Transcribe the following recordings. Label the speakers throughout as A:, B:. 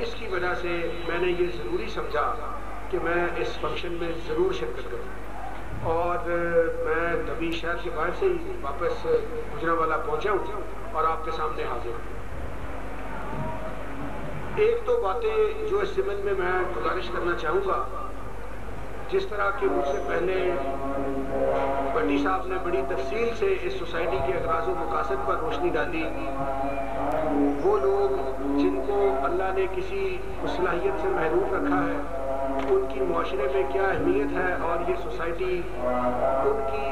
A: اس کی وجہ سے میں نے یہ ضروری سمجھا کہ میں اس فنکشن میں ضرور شرکت کروں، اور میں تبھی شہر کے باہر سے ہی واپس گجرانوالہ پہنچا ہوں اور آپ کے سامنے حاضر ہوں۔ ایک تو باتیں جو اس ضمن میں گزارش کرنا چاہوں گا، جس طرح کہ مجھ سے پہلے بٹی صاحب نے بڑی تفصیل سے اس سوسائٹی کے اغراض و مقاصد پر روشنی ڈالی، وہ لوگ جن کو اللہ نے کسی صلاحیت سے محروم رکھا ہے، ان کی معاشرے میں کیا اہمیت ہے اور یہ سوسائٹی ان کی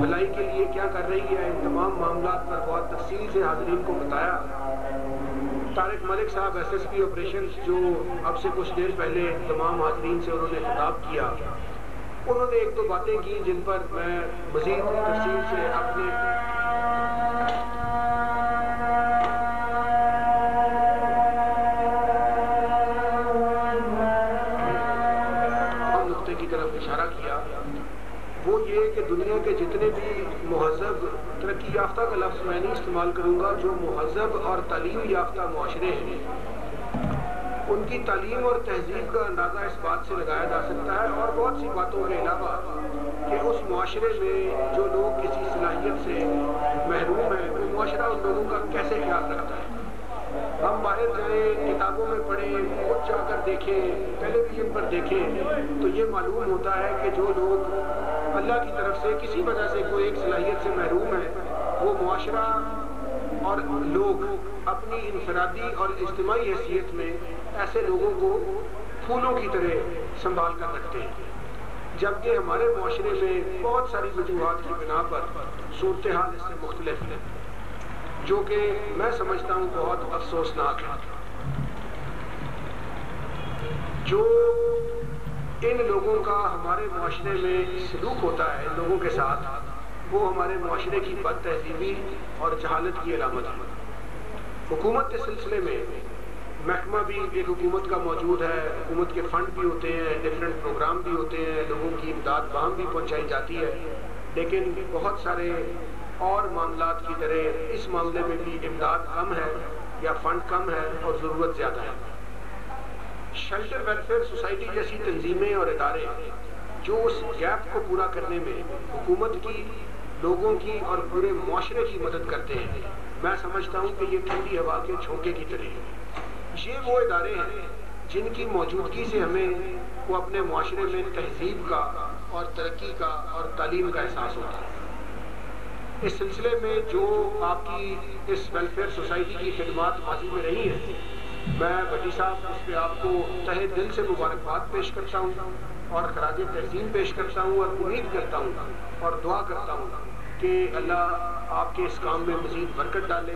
A: بھلائی کے لیے کیا کر رہی ہے، ان تمام معاملات پر بہت تفصیل سے حاضرین کو بتایا۔ طارق ملک صاحب ایس ایس پی آپریشنز، جو اب سے کچھ دیر پہلے تمام حاضرین سے انہوں نے خطاب کیا، انہوں نے ایک دو باتیں کی جن پر میں مزید تفصیل سے اپنے نقطے کی طرف اشارہ کیا، وہ یہ کہ دنیا کے جتنے بھی مہذب، ترقی یافتہ کا لفظ میں نہیں استعمال کروں گا، جو مہذب اور تعلیم یافتہ معاشرے ہیں، ان کی تعلیم اور تہذیب کا اندازہ اس بات سے لگایا جا سکتا ہے، اور بہت سی باتوں کے علاوہ، کہ اس معاشرے میں جو لوگ کسی صلاحیت سے محروم ہیں، وہ معاشرہ ان لوگوں کا کیسے خیال رکھتا ہے۔ ہم باہر جائیں، کتابوں میں پڑھیں، خود جا کر دیکھیں، ٹیلی ویژن پر دیکھیں، تو یہ معلوم ہوتا ہے کہ جو لوگ اللہ کی طرف سے کسی وجہ سے کوئی ایک صلاحیت سے محروم ہے، وہ معاشرہ اور لوگ اپنی انفرادی اور اجتماعی حیثیت میں ایسے لوگوں کو پھولوں کی طرح سنبھال کر رکھتے ہیں، جبکہ ہمارے معاشرے میں بہت ساری وجوہات کی بنا پر صورتحال اس سے مختلف ہے، جو کہ میں سمجھتا ہوں بہت افسوسناک ہے۔ جو ان لوگوں کا ہمارے معاشرے میں سلوک ہوتا ہے ان لوگوں کے ساتھ، وہ ہمارے معاشرے کی بد تہذیبی اور جہالت کی علامت ہے۔ حکومت کے سلسلے میں محکمہ بھی ایک حکومت کا موجود ہے، حکومت کے فنڈ بھی ہوتے ہیں، ڈفرینٹ پروگرام بھی ہوتے ہیں، لوگوں کی امداد وہاں بھی پہنچائی جاتی ہے، لیکن بہت سارے اور معاملات کی طرح اس معاملے میں بھی امداد کم ہے یا فنڈ کم ہے اور ضرورت زیادہ ہے۔ شیلٹر ویلفیئر سوسائٹی جیسی تنظیمیں اور ادارے جو اس گیپ کو پورا کرنے میں حکومت کی، لوگوں کی اور پورے معاشرے کی مدد کرتے ہیں، میں سمجھتا ہوں کہ یہ ٹھنڈی ہوا کے جھونکے کی طرح ہے۔ یہ وہ ادارے ہیں جن کی موجودگی سے ہمیں کو اپنے معاشرے میں تہذیب کا اور ترقی کا اور تعلیم کا احساس ہوتا ہے۔ اس سلسلے میں جو آپ کی اس ویلفیئر سوسائٹی کی خدمات ماضی میں رہی ہیں، میں بٹی صاحب اس پہ آپ کو تہہ دل سے مبارکباد پیش کرتا ہوں اور خراج تحسین پیش کرتا ہوں، اور امید کرتا ہوں اور دعا کرتا ہوں کہ اللہ آپ کے اس کام میں مزید برکت ڈالے،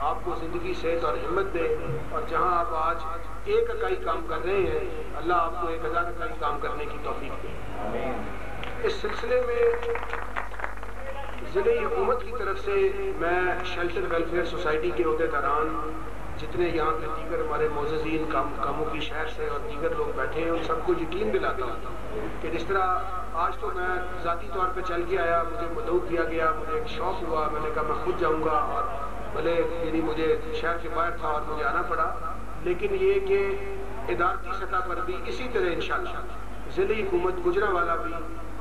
A: آپ کو زندگی، صحت اور ہمت دے، اور جہاں آپ آج ایک اکائی کام کر رہے ہیں، اللہ آپ کو 1000 اکائی کام کرنے کی توفیق دے۔ اس سلسلے میں ضلعی حکومت کی طرف سے میں شیلٹر ویلفیئر سوسائٹی کے عہدیداران، جتنے یہاں کے دیگر ہمارے معززین کاموں کی شہر سے اور دیگر لوگ بیٹھے ہیں، ان سب کو یقین دلاتا ہوں کہ جس طرح آج تو میں ذاتی طور پہ چل کے آیا، مجھے مدعو کیا گیا، مجھے ایک شوق ہوا، میں نے کہا میں خود جاؤں گا، اور بھلے یعنی مجھے شہر کے باہر تھا اور مجھے آنا پڑا، لیکن یہ کہ ادارتی سطح پر بھی اسی طرح انشاءاللہ ضلعی حکومت گجرانوالہ بھی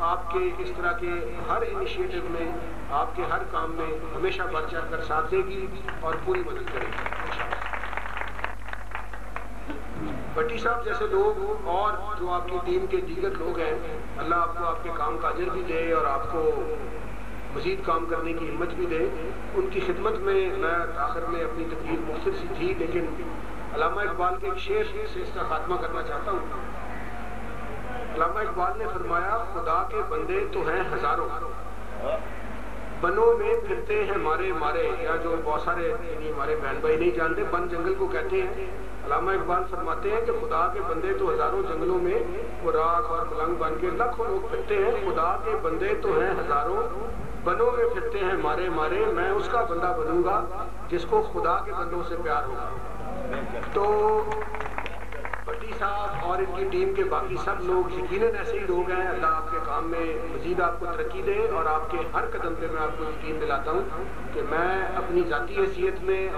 A: آپ کے اس طرح کے ہر انیشیٹو میں، آپ کے ہر کام میں ہمیشہ بڑھ چڑھ کر ساتھ دے گی اور پوری مدد کرے گی۔ بٹی صاحب جیسے لوگ اور جو آپ کی ٹیم کے دیگر لوگ ہیں، اللہ آپ کو آپ کے کام کا اجر بھی دے اور آپ کو مزید کام کرنے کی ہمت بھی دے۔ ان کی خدمت میں آخر میں اپنی تقریر مختصر سی تھی، لیکن علامہ اقبال کے ایک شعر سے اس کا خاتمہ کرنا چاہتا ہوں۔ علامہ اقبال نے فرمایا، خدا کے بندے تو ہیں ہزاروں، بنوں میں پھرتے ہیں مارے مارے، یا جو بہت سارے یعنی ہمارے بہن بھائی نہیں جانتے، بن جنگل کو کہتے ہیں۔ علامہ اقبال فرماتے ہیں کہ خدا کے بندے تو ہزاروں جنگلوں میں وہ راکھ اور ملنگ بن کے لاکھوں لوگ پھرتے ہیں، خدا کے بندے تو ہیں ہزاروں، بنوں میں پھرتے ہیں مارے مارے، میں اس کا بندہ بنوں گا جس کو خدا کے بندوں سے پیار ہوگا۔ تو بٹی صاحب اور ان کی ٹیم کے باقی سب لوگ یقیناً ایسے ہی لوگ ہیں، اللہ آپ کے کام میں مزید آپ کو ترقی دے، اور آپ کے ہر قدم پہ میں آپ کو یقین دلاتا ہوں کہ میں اپنی ذاتی حیثیت میں